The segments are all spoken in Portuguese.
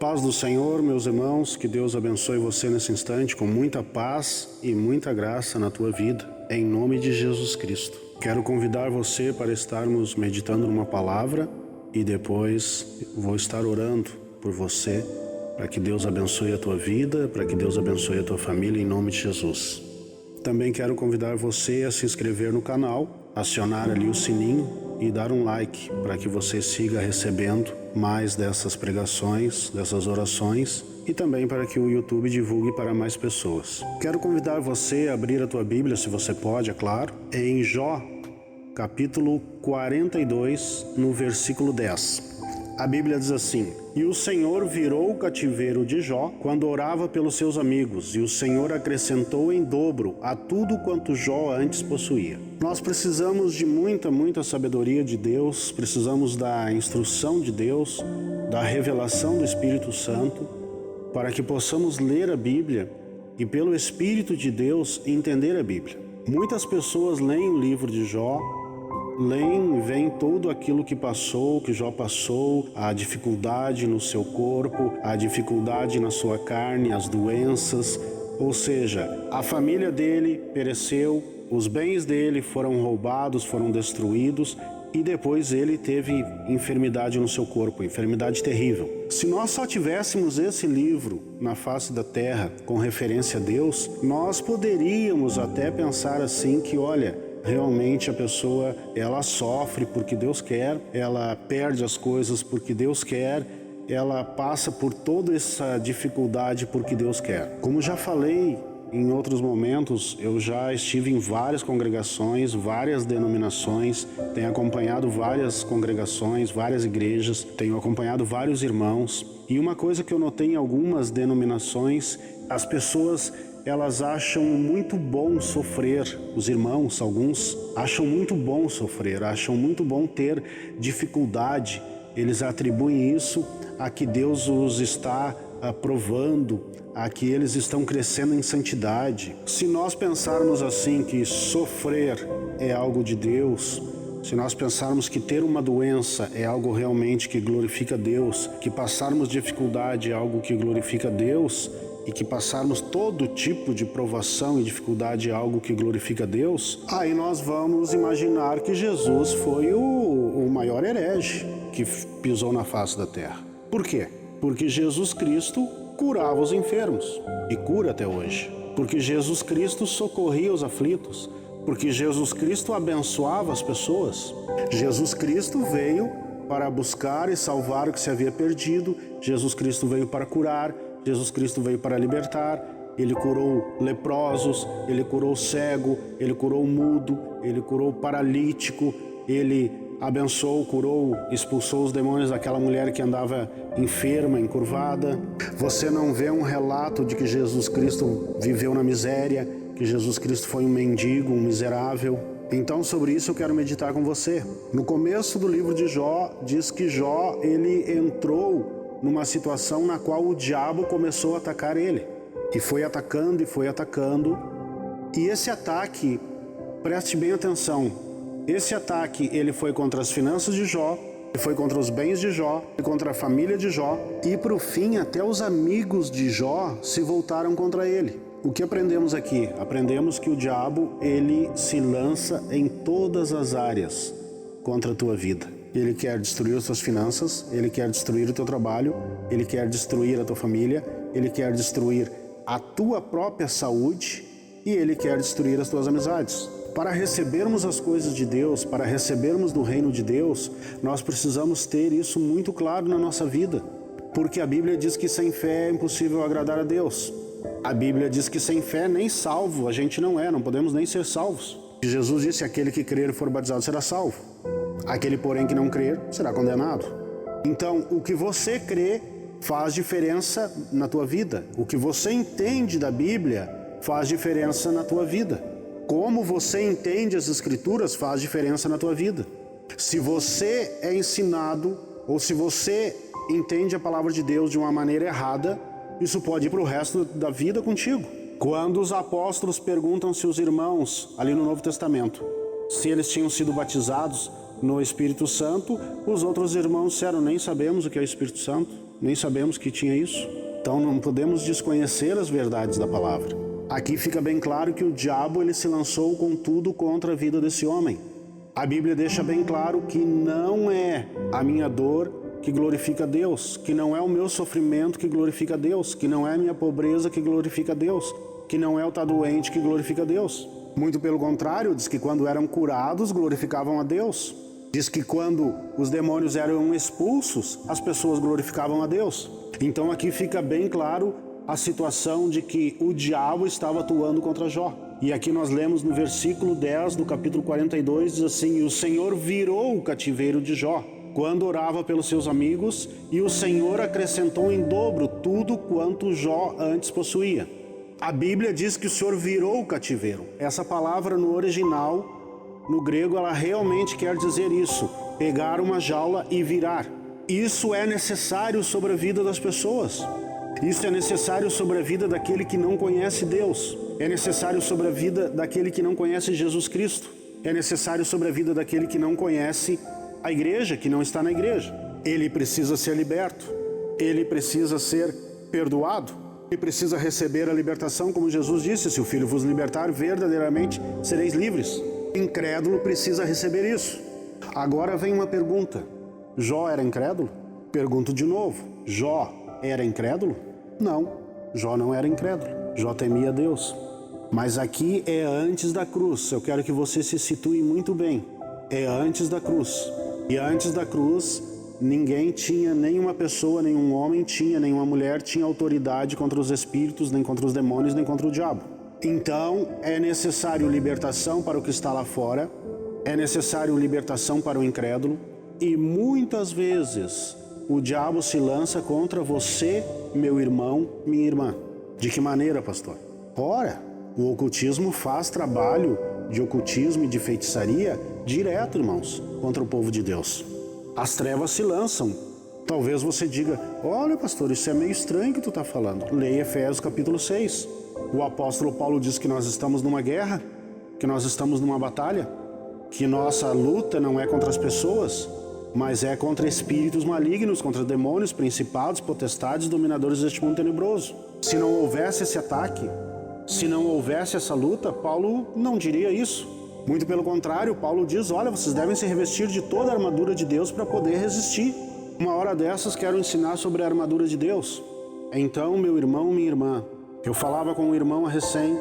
Paz do Senhor, meus irmãos, que Deus abençoe você nesse instante com muita paz e muita graça na tua vida, em nome de Jesus Cristo. Quero convidar você para estarmos meditando numa palavra e depois vou estar orando por você, para que Deus abençoe a tua vida, para que Deus abençoe a tua família, em nome de Jesus. Também quero convidar você a se inscrever no canal, acionar ali o sininho e dar um like para que você siga recebendo mais dessas pregações, dessas orações e também para que o YouTube divulgue para mais pessoas. Quero convidar você a abrir a tua Bíblia, se você pode, é claro, em Jó, capítulo 42, no versículo 10. A Bíblia diz assim: E o Senhor virou o cativeiro de Jó quando orava pelos seus amigos, e o Senhor acrescentou em dobro a tudo quanto Jó antes possuía. Nós precisamos de muita sabedoria de Deus, precisamos da instrução de Deus, da revelação do Espírito Santo, para que possamos ler a Bíblia e, pelo Espírito de Deus, entender a Bíblia. Muitas pessoas leem o livro de Jó, veem tudo aquilo que passou, que Jó passou, a dificuldade no seu corpo, a dificuldade na sua carne, as doenças, ou seja, a família dele pereceu, os bens dele foram roubados, foram destruídos e depois ele teve enfermidade no seu corpo, enfermidade terrível. Se nós só tivéssemos esse livro na face da terra com referência a Deus, nós poderíamos até pensar assim que, olha, realmente a pessoa, ela sofre porque Deus quer, ela perde as coisas porque Deus quer, ela passa por toda essa dificuldade porque Deus quer. Como já falei em outros momentos, eu já estive em várias congregações, várias denominações, tenho acompanhado várias congregações, várias igrejas, tenho acompanhado vários irmãos. E uma coisa que eu notei em algumas denominações, as pessoas, elas acham muito bom sofrer, os irmãos, alguns, acham muito bom sofrer, acham muito bom ter dificuldade. Eles atribuem isso a que Deus os está aprovando, a que eles estão crescendo em santidade. Se nós pensarmos assim que sofrer é algo de Deus, se nós pensarmos que ter uma doença é algo realmente que glorifica Deus, que passarmos dificuldade é algo que glorifica Deus, e que passarmos todo tipo de provação e dificuldade é algo que glorifica Deus, aí nós vamos imaginar que Jesus foi o maior herege que pisou na face da terra. Por quê? Porque Jesus Cristo curava os enfermos e cura até hoje. Porque Jesus Cristo socorria os aflitos. Porque Jesus Cristo abençoava as pessoas. Jesus Cristo veio para buscar e salvar o que se havia perdido. Jesus Cristo veio para curar. Jesus Cristo veio para libertar. Ele curou leprosos, ele curou cego, ele curou mudo, ele curou paralítico, ele abençoou, curou, expulsou os demônios daquela mulher que andava enferma, encurvada. Você não vê um relato de que Jesus Cristo viveu na miséria, que Jesus Cristo foi um mendigo, um miserável. Então, sobre isso eu quero meditar com você. No começo do livro de Jó, diz que Jó, ele entrou numa situação na qual o diabo começou a atacar ele. E foi atacando, e esse ataque, preste bem atenção, esse ataque ele foi contra as finanças de Jó, foi contra os bens de Jó, contra a família de Jó, e por fim até os amigos de Jó se voltaram contra ele. O que aprendemos aqui? Aprendemos que o diabo, ele se lança em todas as áreas contra a tua vida. Ele quer destruir as tuas finanças, ele quer destruir o teu trabalho, ele quer destruir a tua família, ele quer destruir a tua própria saúde e ele quer destruir as tuas amizades. Para recebermos as coisas de Deus, para recebermos do reino de Deus, nós precisamos ter isso muito claro na nossa vida. Porque a Bíblia diz que sem fé é impossível agradar a Deus. A Bíblia diz que sem fé nem salvo a gente não é, não podemos nem ser salvos. Jesus disse: aquele que crer e for batizado será salvo. Aquele, porém, que não crer, será condenado. Então, o que você crê faz diferença na tua vida. O que você entende da Bíblia faz diferença na tua vida. Como você entende as Escrituras faz diferença na tua vida. Se você é ensinado, ou se você entende a palavra de Deus de uma maneira errada, isso pode ir para o resto da vida contigo. Quando os apóstolos perguntam se os irmãos, ali no Novo Testamento, se eles tinham sido batizados, no Espírito Santo, os outros irmãos disseram, nem sabemos o que é o Espírito Santo, nem sabemos que tinha isso. Então não podemos desconhecer as verdades da palavra. Aqui fica bem claro que o diabo ele se lançou com tudo contra a vida desse homem. A Bíblia deixa bem claro que não é a minha dor que glorifica a Deus, que não é o meu sofrimento que glorifica a Deus, que não é a minha pobreza que glorifica a Deus, que não é o estar doente que glorifica a Deus. Muito pelo contrário, diz que quando eram curados, glorificavam a Deus. Diz que quando os demônios eram expulsos, as pessoas glorificavam a Deus. Então aqui fica bem claro a situação de que o diabo estava atuando contra Jó. E aqui nós lemos no versículo 10 do capítulo 42, diz assim, e o Senhor virou o cativeiro de Jó, quando orava pelos seus amigos, e o Senhor acrescentou em dobro tudo quanto Jó antes possuía. A Bíblia diz que o Senhor virou o cativeiro. Essa palavra no original, no grego, ela realmente quer dizer isso, pegar uma jaula e virar. Isso é necessário sobre a vida das pessoas. Isso é necessário sobre a vida daquele que não conhece Deus. É necessário sobre a vida daquele que não conhece Jesus Cristo. É necessário sobre a vida daquele que não conhece a igreja, que não está na igreja. Ele precisa ser liberto. Ele precisa ser perdoado. Ele precisa receber a libertação, como Jesus disse, se o Filho vos libertar, verdadeiramente sereis livres. O incrédulo precisa receber isso. Agora vem uma pergunta. Jó era incrédulo? Pergunto de novo. Jó era incrédulo? Não, Jó não era incrédulo. Jó temia Deus. Mas aqui é antes da cruz. Eu quero que você se situe muito bem. É antes da cruz. E antes da cruz, ninguém tinha, nenhuma pessoa, nenhum homem tinha, nenhuma mulher tinha autoridade contra os espíritos, nem contra os demônios, nem contra o diabo. Então, é necessário libertação para o que está lá fora, é necessário libertação para o incrédulo, e muitas vezes o diabo se lança contra você, meu irmão, minha irmã. De que maneira, pastor? Ora, o ocultismo faz trabalho de ocultismo e de feitiçaria direto, irmãos, contra o povo de Deus. As trevas se lançam. Talvez você diga, olha, pastor, isso é meio estranho que tu está falando. Leia Efésios capítulo 6. O apóstolo Paulo diz que nós estamos numa guerra, que nós estamos numa batalha, que nossa luta não é contra as pessoas, mas é contra espíritos malignos, contra demônios, principados, potestades, dominadores deste mundo tenebroso. Se não houvesse esse ataque, se não houvesse essa luta, Paulo não diria isso. Muito pelo contrário, Paulo diz, olha, vocês devem se revestir de toda a armadura de Deus para poder resistir. Uma hora dessas quero ensinar sobre a armadura de Deus. Então, meu irmão, minha irmã, eu falava com o irmão recém,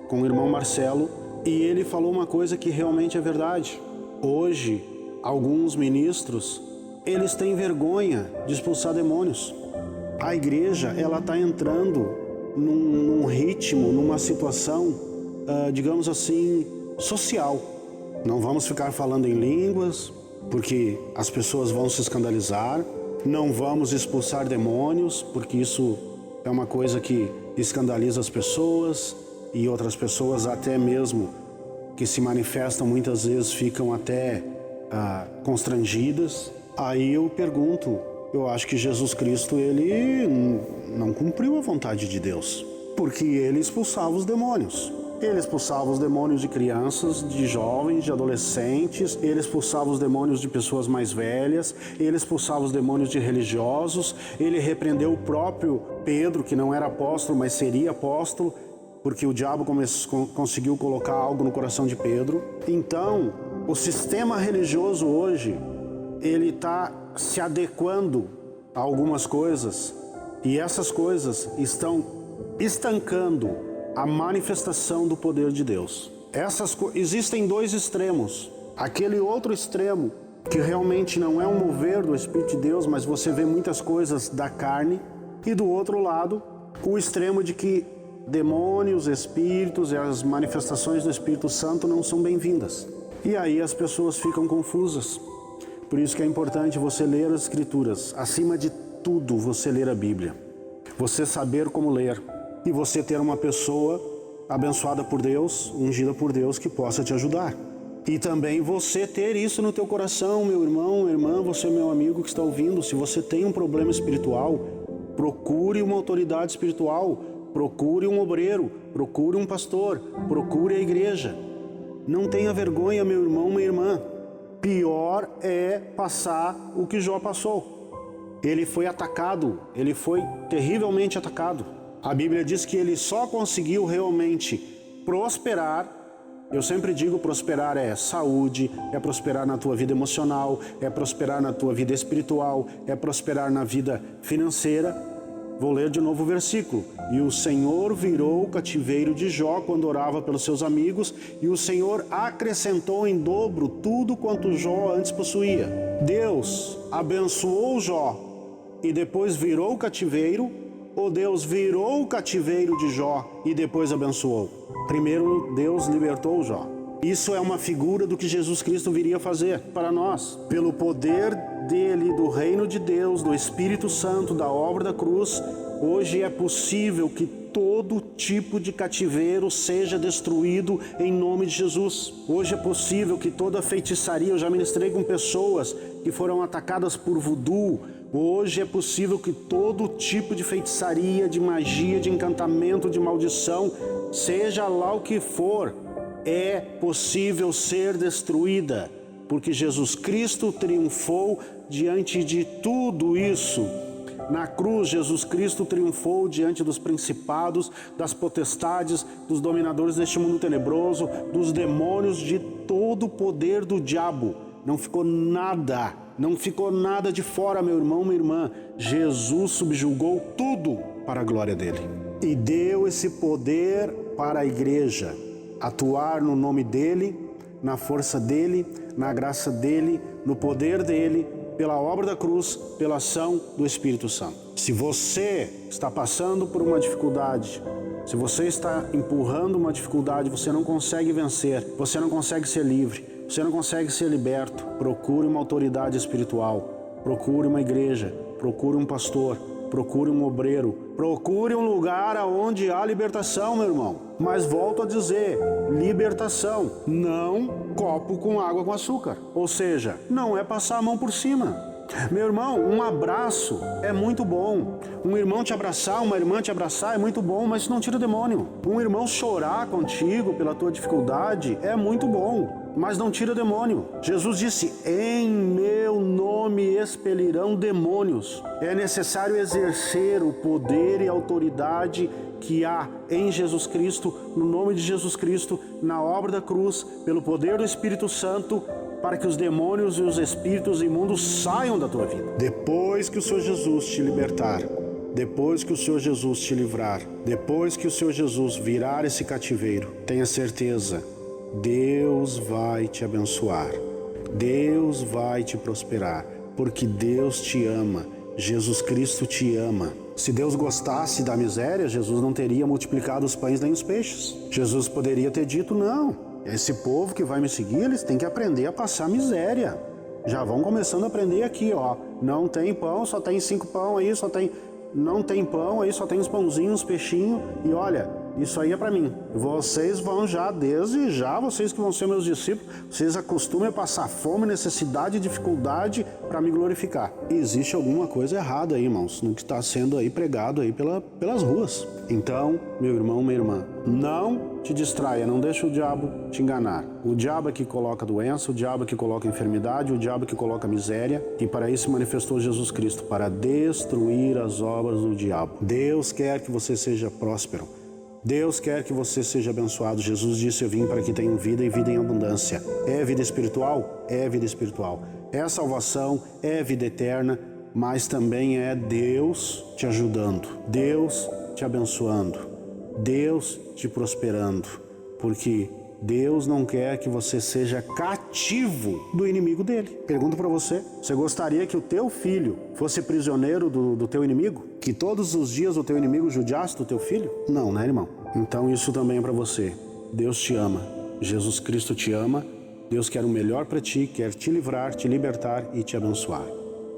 com o irmão Marcelo, e ele falou uma coisa que realmente é verdade. Hoje, alguns ministros, eles têm vergonha de expulsar demônios. A igreja, ela está entrando num ritmo, numa situação, digamos assim, social. Não vamos ficar falando em línguas, porque as pessoas vão se escandalizar. Não vamos expulsar demônios, porque isso é uma coisa que escandaliza as pessoas, e outras pessoas até mesmo que se manifestam muitas vezes ficam até constrangidas. Aí eu pergunto, eu acho que Jesus Cristo, ele não cumpriu a vontade de Deus, porque ele expulsava os demônios. Ele expulsava os demônios de crianças, de jovens, de adolescentes, ele expulsava os demônios de pessoas mais velhas, ele expulsava os demônios de religiosos, ele repreendeu o próprio Pedro, que não era apóstolo, mas seria apóstolo, porque o diabo conseguiu colocar algo no coração de Pedro. Então, o sistema religioso hoje, ele está se adequando a algumas coisas, e essas coisas estão estancando a manifestação do poder de Deus. Existem dois extremos. Aquele outro extremo, que realmente não é um mover do Espírito de Deus, mas você vê muitas coisas da carne. E do outro lado, o extremo de que demônios, espíritos e as manifestações do Espírito Santo não são bem-vindas. E aí as pessoas ficam confusas. Por isso que é importante você ler as Escrituras. Acima de tudo, você ler a Bíblia. Você saber como ler. E você ter uma pessoa abençoada por Deus, ungida por Deus, que possa te ajudar. E também você ter isso no teu coração, meu irmão, minha irmã, você, meu amigo que está ouvindo. Se você tem um problema espiritual, procure uma autoridade espiritual, procure um obreiro, procure um pastor, procure a igreja. Não tenha vergonha, meu irmão, minha irmã. pior é passar o que Jó passou. Ele foi atacado, ele foi terrivelmente atacado. A Bíblia diz que ele só conseguiu realmente prosperar. Eu sempre digo, prosperar é saúde, é prosperar na tua vida emocional, é prosperar na tua vida espiritual, é prosperar na vida financeira. Vou ler de novo o versículo. E o Senhor virou o cativeiro de Jó quando orava pelos seus amigos, e o Senhor acrescentou em dobro tudo quanto Jó antes possuía. Deus abençoou Jó e depois virou o cativeiro, ou Deus virou o cativeiro de Jó e depois abençoou? Primeiro, Deus libertou Jó. Isso é uma figura do que Jesus Cristo viria fazer para nós. Pelo poder dele, do reino de Deus, do Espírito Santo, da obra da cruz, hoje é possível que todo tipo de cativeiro seja destruído em nome de Jesus. Hoje é possível que toda feitiçaria, eu já ministrei com pessoas que foram atacadas por voodoo. Hoje é possível que todo tipo de feitiçaria, de magia, de encantamento, de maldição, seja lá o que for, é possível ser destruída, porque Jesus Cristo triunfou diante de tudo isso. Na cruz, Jesus Cristo triunfou diante dos principados, das potestades, dos dominadores deste mundo tenebroso, dos demônios, de todo o poder do diabo. Não ficou nada de fora, meu irmão, minha irmã. Jesus subjugou tudo para a glória dele. E deu esse poder para a igreja atuar no nome dele, na força dele, na graça dele, no poder dele, pela obra da cruz, pela ação do Espírito Santo. Se você está passando por uma dificuldade, se você está empurrando uma dificuldade, você não consegue vencer, você não consegue ser livre, você não consegue ser liberto, procure uma autoridade espiritual, procure uma igreja, procure um pastor, procure um obreiro, procure um lugar onde há libertação, meu irmão. Mas volto a dizer, libertação, não copo com água com açúcar. Ou seja, não é passar a mão por cima. Meu irmão, um abraço é muito bom. Um irmão te abraçar, uma irmã te abraçar é muito bom, mas isso não tira o demônio. Um irmão chorar contigo pela tua dificuldade é muito bom, mas não tira o demônio. Jesus disse, em meu nome expelirão demônios. É necessário exercer o poder e a autoridade que há em Jesus Cristo, no nome de Jesus Cristo, na obra da cruz, pelo poder do Espírito Santo, para que os demônios e os espíritos imundos saiam da tua vida. Depois que o Senhor Jesus te libertar, depois que o Senhor Jesus te livrar, depois que o Senhor Jesus virar esse cativeiro, tenha certeza, Deus vai te abençoar, Deus vai te prosperar, porque Deus te ama, Jesus Cristo te ama. Se Deus gostasse da miséria, Jesus não teria multiplicado os pães nem os peixes. Jesus poderia ter dito, não, esse povo que vai me seguir, eles têm que aprender a passar miséria. Já vão começando a aprender aqui, ó. Não tem pão, só tem 5 pão aí, não tem pão aí, só tem uns pãozinhos, uns peixinhos. E olha, isso aí é para mim. Vocês vão já, desde já, vocês que vão ser meus discípulos, vocês acostumem a passar fome, necessidade e dificuldade para me glorificar. Existe alguma coisa errada aí, irmãos, no que está sendo aí pregado aí pelas ruas. Então, meu irmão, minha irmã, não te distraia, não deixa o diabo te enganar. O diabo é que coloca doença, o diabo é que coloca enfermidade, o diabo é que coloca miséria, e para isso se manifestou Jesus Cristo, para destruir as obras do diabo. Deus quer que você seja próspero. Deus quer que você seja abençoado. Jesus disse, eu vim para que tenham vida e vida em abundância. É vida espiritual? É vida espiritual. É salvação, é vida eterna, mas também é Deus te ajudando, Deus te abençoando, Deus te prosperando, porque Deus não quer que você seja cativo do inimigo dele. Pergunto para você, você gostaria que o teu filho fosse prisioneiro do teu inimigo? Que todos os dias o teu inimigo judiasse do teu filho? Não, né, irmão? Então isso também é para você. Deus te ama, Jesus Cristo te ama, Deus quer o melhor para ti, quer te livrar, te libertar e te abençoar.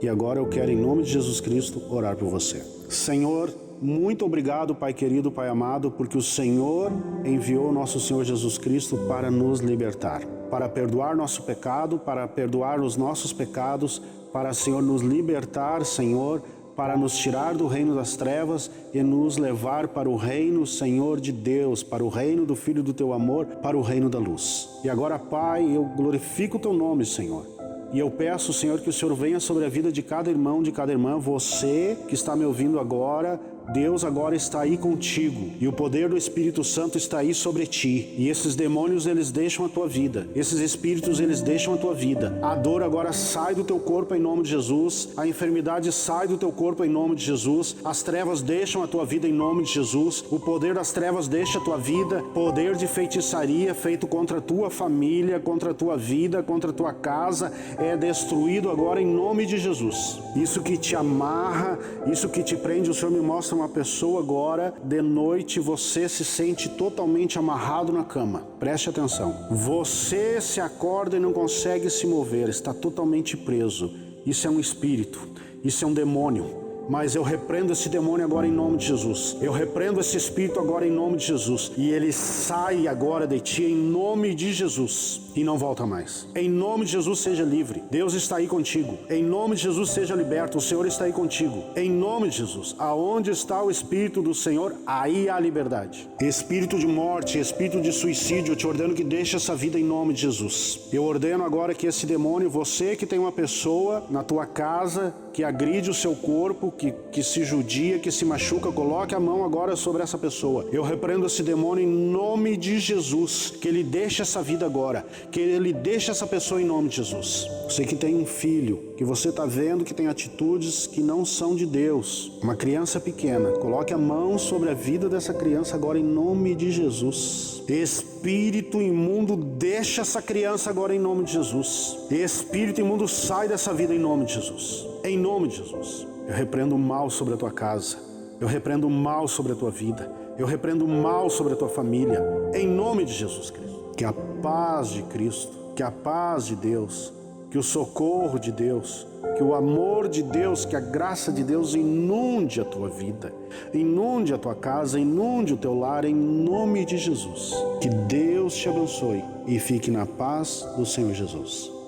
E agora eu quero, em nome de Jesus Cristo, orar por você. Senhor, muito obrigado, Pai querido, Pai amado, porque o Senhor enviou nosso Senhor Jesus Cristo para nos libertar, para perdoar nosso pecado, para perdoar os nossos pecados, para, Senhor, nos libertar, Senhor, para nos tirar do reino das trevas e nos levar para o reino, Senhor, de Deus, para o reino do Filho do Teu amor, para o reino da luz. E agora, Pai, eu glorifico o Teu nome, Senhor. E eu peço, Senhor, que o Senhor venha sobre a vida de cada irmão, de cada irmã. Você que está me ouvindo agora, Deus agora está aí contigo e o poder do Espírito Santo está aí sobre ti. E esses demônios, eles deixam a tua vida. Esses espíritos, eles deixam a tua vida. A dor agora sai do teu corpo em nome de Jesus. A enfermidade sai do teu corpo em nome de Jesus. As trevas deixam a tua vida em nome de Jesus. O poder das trevas deixa a tua vida. Poder de feitiçaria feito contra a tua família, contra a tua vida, contra a tua casa é destruído agora em nome de Jesus. Isso que te amarra, isso que te prende, o Senhor me mostra uma pessoa agora, de noite você se sente totalmente amarrado na cama. Preste atenção. Você se acorda e não consegue se mover, está totalmente preso. Isso é um espírito, isso é um demônio. Mas eu repreendo esse demônio agora em nome de Jesus. Eu repreendo esse espírito agora em nome de Jesus. E ele sai agora de ti em nome de Jesus. E não volta mais. Em nome de Jesus seja livre. Deus está aí contigo. Em nome de Jesus seja liberto. O Senhor está aí contigo. Em nome de Jesus. Aonde está o Espírito do Senhor, aí há liberdade. Espírito de morte, espírito de suicídio, eu te ordeno que deixe essa vida em nome de Jesus. Eu ordeno agora que esse demônio, você que tem uma pessoa na tua casa que agride o seu corpo, que se judia, que se machuca, coloque a mão agora sobre essa pessoa. Eu repreendo esse demônio em nome de Jesus, que ele deixe essa vida agora, que ele deixe essa pessoa em nome de Jesus. Você que tem um filho, que você está vendo que tem atitudes que não são de Deus, uma criança pequena, coloque a mão sobre a vida dessa criança agora em nome de Jesus. Espírito imundo, deixa essa criança agora em nome de Jesus. Espírito imundo, sai dessa vida em nome de Jesus. Em nome de Jesus. Eu repreendo o mal sobre a tua casa. Eu repreendo o mal sobre a tua vida. Eu repreendo o mal sobre a tua família. Em nome de Jesus Cristo. Que a paz de Cristo, que a paz de Deus, que o socorro de Deus, que o amor de Deus, que a graça de Deus inunde a tua vida, inunde a tua casa, inunde o teu lar, em nome de Jesus. Que Deus te abençoe e fique na paz do Senhor Jesus.